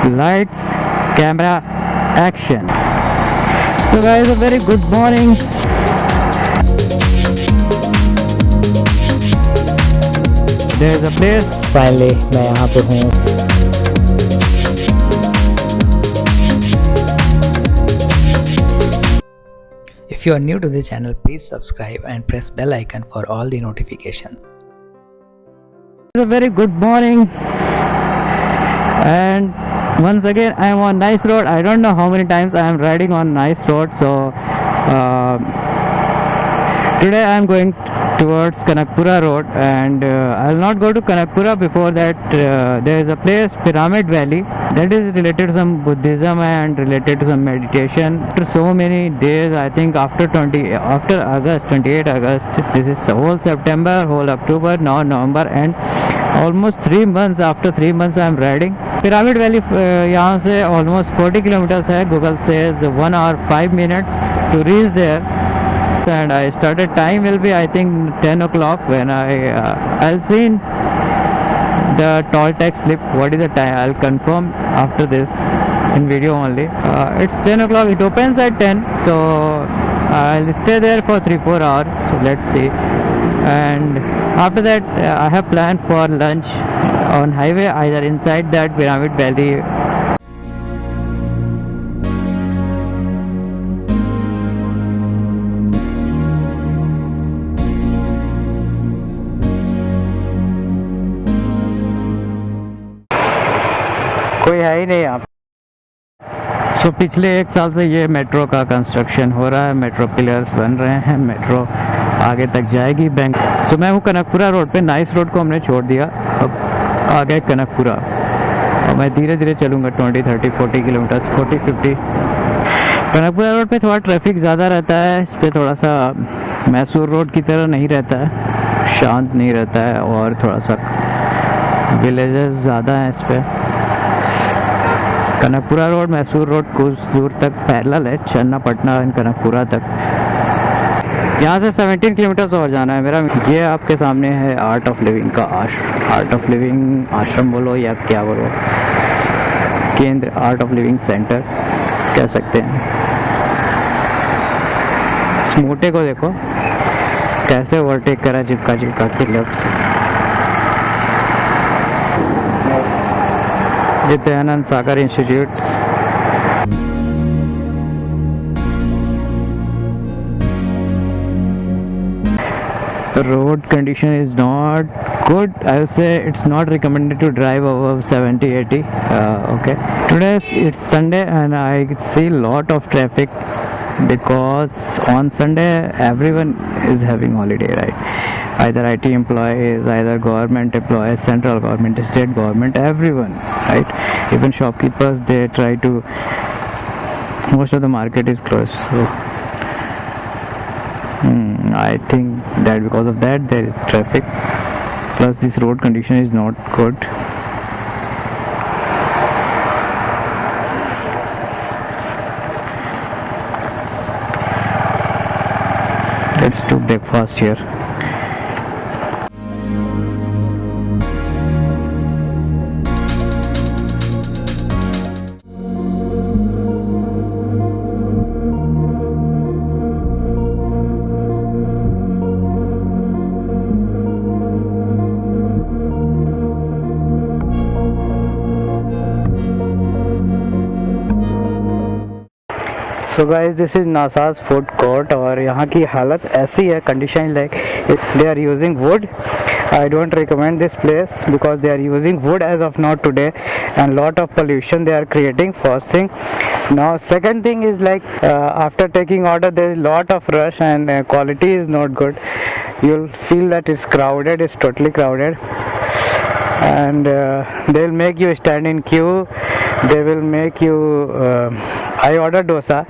Lights, camera, action. So guys, a very good morning. There is a place. Finally मैं यहाँ पे हूँ। If you are new to this channel, please subscribe and press bell icon for all the notifications. It's a very good morning, and once again I am on nice road. I don't know how many times I am riding on nice road. So today I am going towards Kanakpura road, and I'll not go to Kanakpura. Before that, there is a place, Pyramid Valley, that is related to some Buddhism and related to some meditation. After so many days, I think after August, 28 August, this is whole September, whole October, now November, and almost 3 months. After 3 months I am riding Pyramid Valley. यहाँ से almost 40 kilometers है. Google says 1 hour 5 minutes to reach there. And I started, time will be I think 10 o'clock when I'll see the toll tax slip what is the time. I'll confirm after this in video only. It's 10 o'clock, it opens at 10, so I'll stay there for 3-4 hours, so let's see. And after that I have planned for lunch on highway, either inside that Pyramid Valley. कोई है ही नहीं यहाँ। सो पिछले 1 साल से ये metro का construction हो रहा है, मेट्रो पिलर्स बन रहे हैं, मेट्रो आगे तक जाएगी बैंक। तो मैं हूँ कनकपुरा रोड पे, नाइस रोड को हमने छोड़ दिया, अब आ गए कनकपुरा और मैं धीरे धीरे चलूँगा 20, 30, 40 किलोमीटर, 40, 50। कनकपुरा रोड पे थोड़ा ट्रैफिक ज़्यादा रहता है, इस पर थोड़ा सा मैसूर रोड की तरह नहीं रहता है, शांत नहीं रहता है, और थोड़ा सा विलेजेस ज़्यादा हैं इस पर। कनकपुरा रोड मैसूर रोड कुछ दूर तक पैरेलल है, चन्नापटना एंड कनकपुरा तक। यहाँ से 17 किलोमीटर और जाना है मेरा। ये आपके सामने है आर्ट ऑफ लिविंग का आर्ट ऑफ लिविंग आश्रम बोलो या क्या बोलो, केंद्र, आर्ट ऑफ लिविंग सेंटर कह सकते हैं। इस मोटे को देखो कैसे ओवरटेक करा चिपका चिपका के left. Dyayanand Sagar Institute. The road condition is not good. I will say it's not recommended to drive above 70, 80. Okay. Today it's Sunday and I see lot of traffic because on Sunday everyone is having holiday, right? Either IT employees, either government employees, central government, state government, everyone, right? Even shopkeepers, they try to, most of the market is closed. So I think that because of that there is traffic, plus this road condition is not good. Let's do breakfast here. So guys, this is NASA's food court और यहाँ की हालत ऐसी है, condition like they are using wood. I don't recommend this place because they are using wood as of now today, and lot of pollution they are creating, first thing. Now second thing is like after taking order there is lot of rush and quality is not good. You'll feel that it's crowded, it's totally crowded, and they'll make you stand in queue. They will make you I ordered dosa,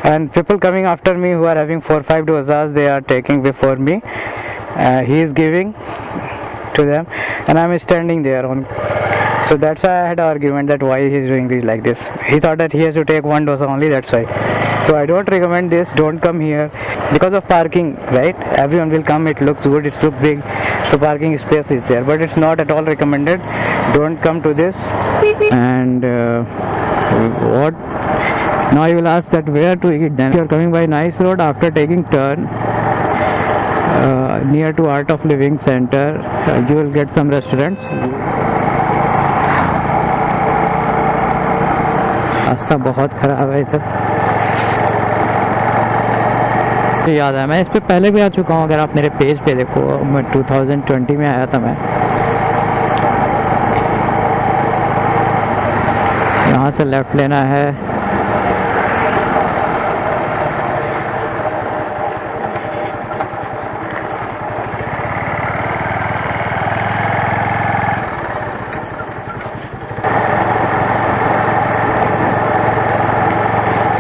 and people coming after me who are having 4-5 dosas, they are taking before me. He is giving to them and I'm standing there on. So that's why I had an argument that why he is doing this like this. He thought that he has to take one dosa only, that's why. So I don't recommend this. Don't come here because of parking, right? Everyone will come. It looks good. It looks big. So parking space is there, but it's not at all recommended. Don't come to this. And what? Now you will ask that where to eat. Then you are coming by Nice Road. After taking turn near to Art of Living Center, you will get some restaurants. रास्ता बहुत खराब है इधर। याद है, मैं इस पे पहले भी आ चुका हूँ। अगर आप मेरे पेज पे देखो, मैं 2020 में आया था मैं। यहाँ से लेफ्ट लेना है।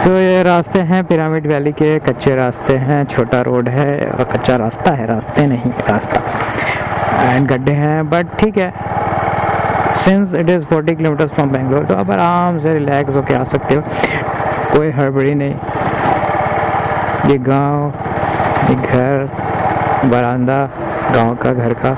तो ये रास्ते हैं पिरामिड वैली के, कच्चे रास्ते हैं, छोटा रोड है और कच्चा रास्ता है, रास्ते नहीं रास्ता, एंड गड्ढे हैं, बट ठीक है। Since it is 40 kilometre from Bangalore, तो आप आराम से रिलैक्स होके आ सकते हो, कोई हड़बड़ी नहीं। ये गांव, ये घर, बरामदा गांव का, घर का।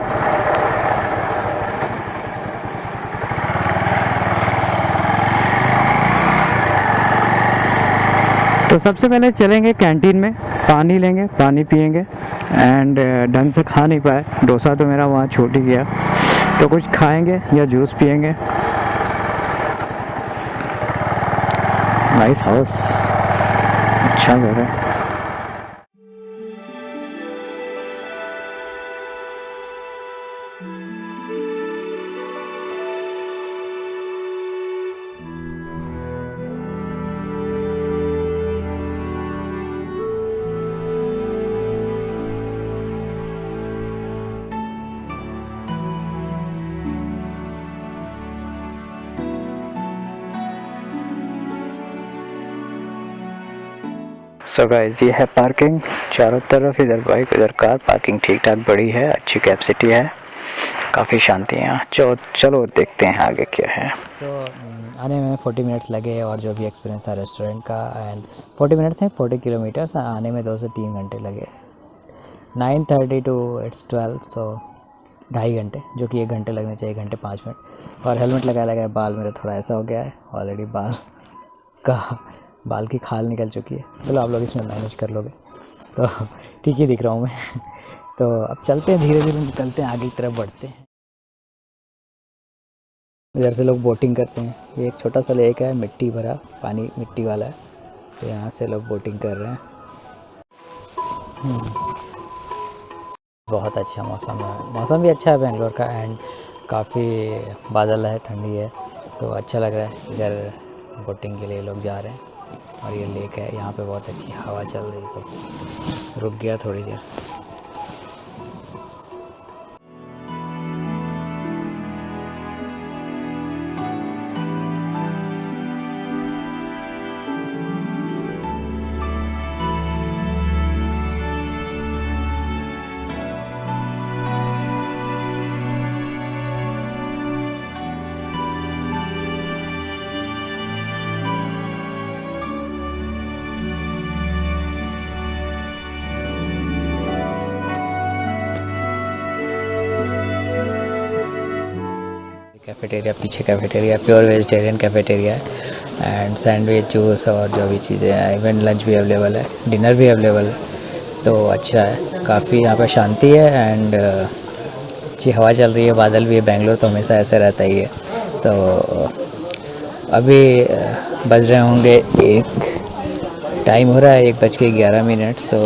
तो सबसे पहले चलेंगे कैंटीन में, पानी लेंगे, पानी पियेंगे, एंड ढंग से खा नहीं पाए, डोसा तो मेरा वहाँ छूट ही गया, तो कुछ खाएंगे या जूस पियेंगे। नाइस हाउस, अच्छा घर है। सो गाइस, ये है पार्किंग, चारों तरफ इधर बाइक इधर कार, पार्किंग ठीक ठाक बड़ी है, अच्छी कैपेसिटी है, काफ़ी शांति है यहाँ। चलो देखते हैं आगे क्या है। आने में 40 मिनट्स लगे, और जो भी एक्सपीरियंस था रेस्टोरेंट का, एंड 40 मिनट्स हैं, 40 किलोमीटर्स, आने में 2 से 3 घंटे लगे। 9:30 टू इट्स 12, सो 2.5 घंटे, जो कि 1 घंटे लगने चाहिए, 1 घंटे 5 मिनट। और हेलमेट लगाया, बाल मेरा थोड़ा ऐसा हो गया है ऑलरेडी, बाल की खाल निकल चुकी है। चलो आप लोग इसमें मैनेज कर लोगे, तो ठीक ही दिख रहा हूँ मैं। तो अब चलते हैं, धीरे धीरे निकलते हैं, आगे की तरफ बढ़ते हैं। इधर से लोग बोटिंग करते हैं, ये एक छोटा सा लेक है, मिट्टी भरा पानी, मिट्टी वाला है, तो यहाँ से लोग बोटिंग कर रहे हैं। बहुत अच्छा मौसम है, मौसम भी अच्छा है बेंगलोर का, एंड काफ़ी बादल है, ठंडी है, तो अच्छा लग रहा है। इधर बोटिंग के लिए लोग जा रहे हैं, और ये लेक है, यहाँ पे बहुत अच्छी हवा चल रही है, तो रुक गया थोड़ी देर। कैफेटेरिया, पीछे कैफेटेरिया, प्योर वेजिटेरियन कैफेटेरिया है, एंड सैंडविच, जूस और जो भी चीज़ें हैं, इवन लंच भी अवेलेबल है, डिनर भी अवेलेबल है, तो अच्छा है। काफ़ी यहाँ पे शांति है, एंड अच्छी हवा चल रही है, बादल भी है, बेंगलोर तो हमेशा ऐसे रहता ही है। तो अभी बज रहे होंगे 1, टाइम हो रहा है 1:11। तो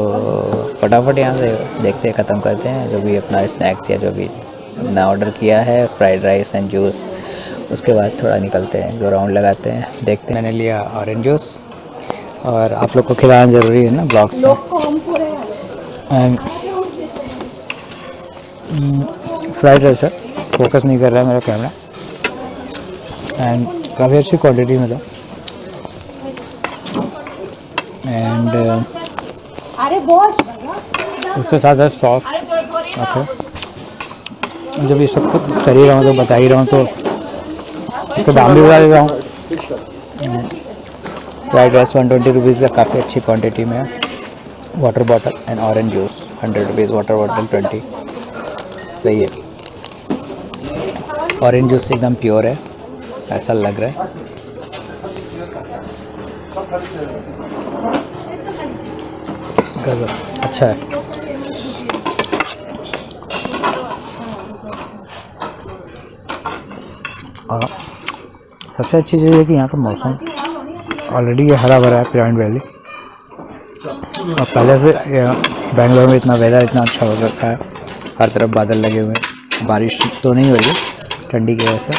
फटाफट यहाँ से देखते हैं, ख़त्म करते हैं जो भी अपना स्नैक्स या जो भी ना ऑर्डर किया है, फ्राइड राइस एंड जूस, उसके बाद थोड़ा निकलते हैं, 2 राउंड लगाते हैं, देखते हैं। मैंने लिया ऑरेंज जूस, और आप लोग को खिलाना ज़रूरी है ना ब्लॉग्स में। एंड फ्राइड राइस है, फोकस नहीं कर रहा है मेरा कैमरा, एंड काफ़ी अच्छी क्वालिटी में था, एंड उसके साथ है सॉस। ओके, जब ये सब कुछ कर ही रहा हूँ, तो बता ही रहा हूँ, तो इसका दाम भी बता दे रहा हूँ। फ्राइड राइस 120 रुपीज़ का काफ़ी अच्छी क्वांटिटी में है। Water bottle and orange juice 100 rupees, water bottle 20, सही है। ऑरेंज जूस एकदम प्योर है, ऐसा लग रहा है। गजब अच्छा है। और सबसे अच्छी चीज़ है कि यहाँ का मौसम ऑलरेडी ये हरा भरा है पिरामिड वैली, और पहले से बेंगलोर में इतना वेदर इतना अच्छा हो रखा है, हर तरफ बादल लगे हुए हैं। बारिश तो नहीं हो रही है ठंडी की वजह से,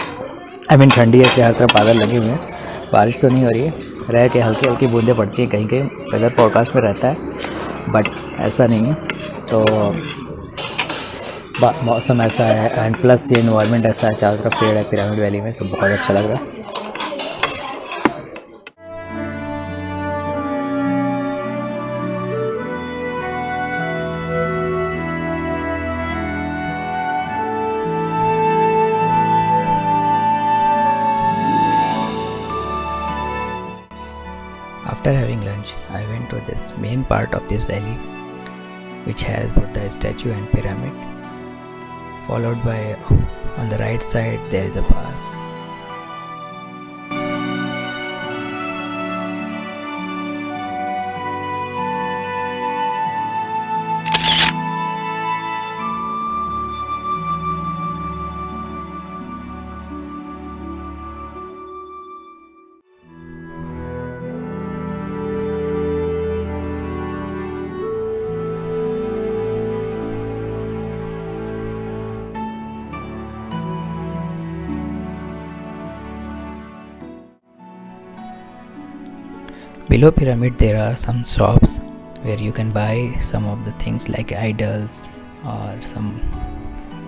ठंडी है कि हर तरफ बादल लगे हुए हैं, बारिश तो नहीं हो रही है, रह के हल्की हल्की बूंदें पड़ती हैं कहीं कहीं, वेदर फोरकास्ट में रहता है, बट ऐसा नहीं है। तो मौसम ऐसा है एंड प्लस ये इन्वायरमेंट ऐसा है, चारों तरफ पेड़ है पिरामिड वैली में, तो बहुत अच्छा लग रहा है। After having lunch, I went to this main part of this valley, which has Buddha statue and pyramid. Followed by, on the right side, there is a park. Below pyramid there are some shops where you can buy some of the things like idols or some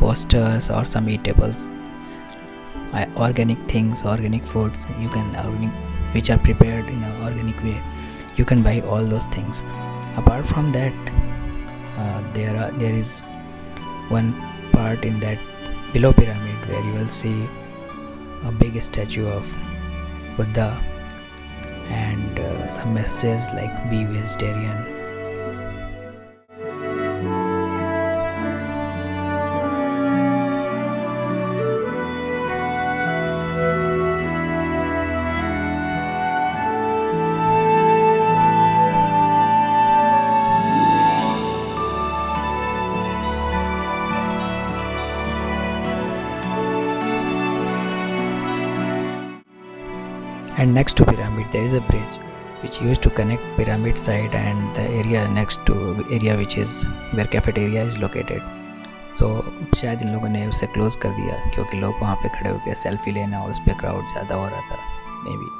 posters or some eatables, organic things, organic foods, which are prepared in an organic way. You can buy all those things. Apart from that, there is one part in that below pyramid where you will see a big statue of Buddha and some messages like be vegetarian. And next to pyramid there is a bridge which used to connect pyramid side and the area next to area which is where cafeteria is located. So शायद इन लोगों ने उसे close कर दिया क्योंकि लोग वहाँ पे खड़े होकर सेल्फी लेना और उस पर क्राउड ज़्यादा हो रहा था मे बी।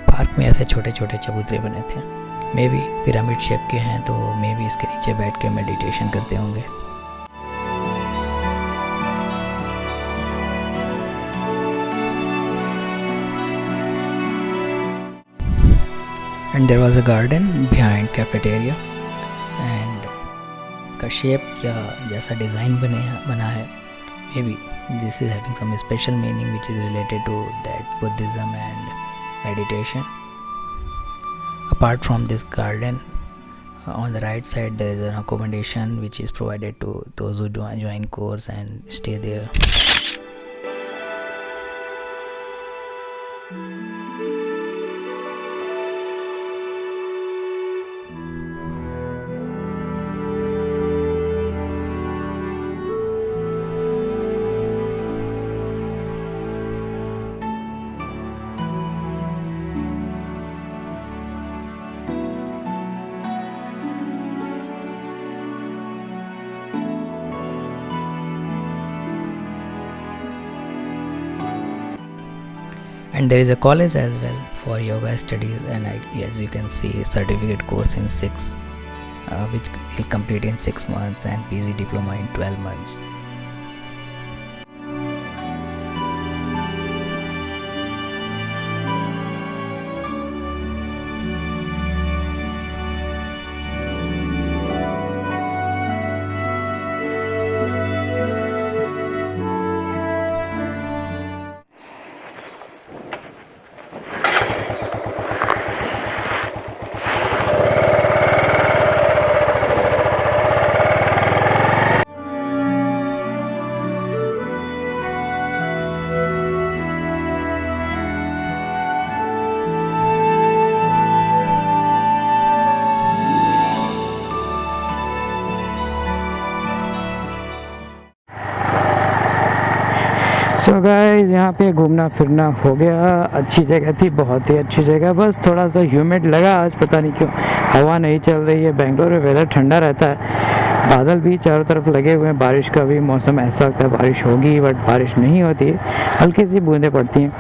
पार्क में ऐसे छोटे छोटे चबूतरे बने थे, मे बी पिरामिड शेप के हैं तो मे बी इसके नीचे बैठ के मेडिटेशन करते होंगे। And there was a garden behind cafeteria and इसका शेप या जैसा डिज़ाइन बना है maybe this is having some special meaning which is related to that Buddhism and meditation. Apart from this garden, On the right side there is an accommodation which is provided to those who join course and stay there. And there is a college as well for yoga studies, and as you can see, certificate course in 6 which will complete in 6 months, and PG diploma in 12 months. So guys, यहाँ पे घूमना फिरना हो गया। अच्छी जगह थी, बहुत ही अच्छी जगह। बस थोड़ा सा ह्यूमिड लगा आज, पता नहीं क्यों, हवा नहीं चल रही है। बेंगलोर में वेदर ठंडा रहता है, बादल भी चारों तरफ लगे हुए हैं, बारिश का भी मौसम ऐसा लगता है बारिश होगी, बट बारिश नहीं होती है, हल्की सी बूंदें पड़ती हैं।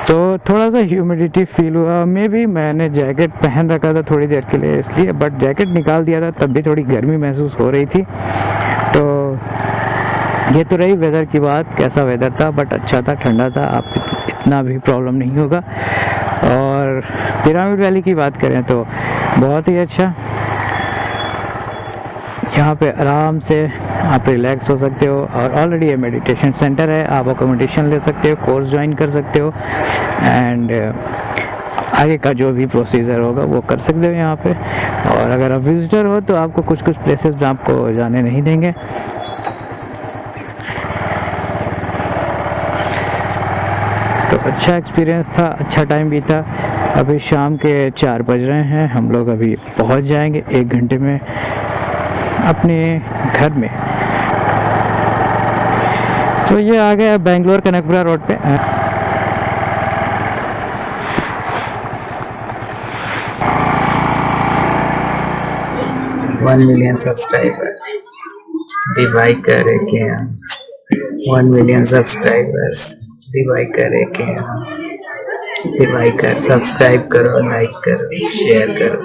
तो थोड़ा सा ह्यूमिडिटी फील हुआ। मे भी मैंने जैकेट पहन रखा था थोड़ी देर के लिए इसलिए, बट जैकेट निकाल दिया था तब भी थोड़ी गर्मी महसूस हो रही थी। तो ये तो रही वेदर की बात, कैसा वेदर था, बट अच्छा था, ठंडा था, आप इतना भी प्रॉब्लम नहीं होगा। और पिरामिड वैली की बात करें तो बहुत ही अच्छा, यहाँ पे आराम से आप रिलैक्स हो सकते हो। और ऑलरेडी ये मेडिटेशन सेंटर है, आप अकोमोडेशन ले सकते हो, कोर्स ज्वाइन कर सकते हो, एंड आगे का जो भी प्रोसीजर होगा वो कर सकते हो यहाँ पे। और अगर आप विजिटर हो तो आपको कुछ कुछ प्लेसेस में आपको जाने नहीं देंगे। तो अच्छा एक्सपीरियंस था, अच्छा टाइम बीता। अभी शाम के 4 बज रहे हैं, हम लोग अभी पहुंच जाएंगे 1 घंटे में अपने घर में। सो ये आ गया बेंगलोर कनकपुरा रोड पे। 1 million subscribers, दिवाई करे के 1 million subscribers, दिवाई करे के दिवाई कर, सब्सक्राइब करो, लाइक करो, शेयर करो।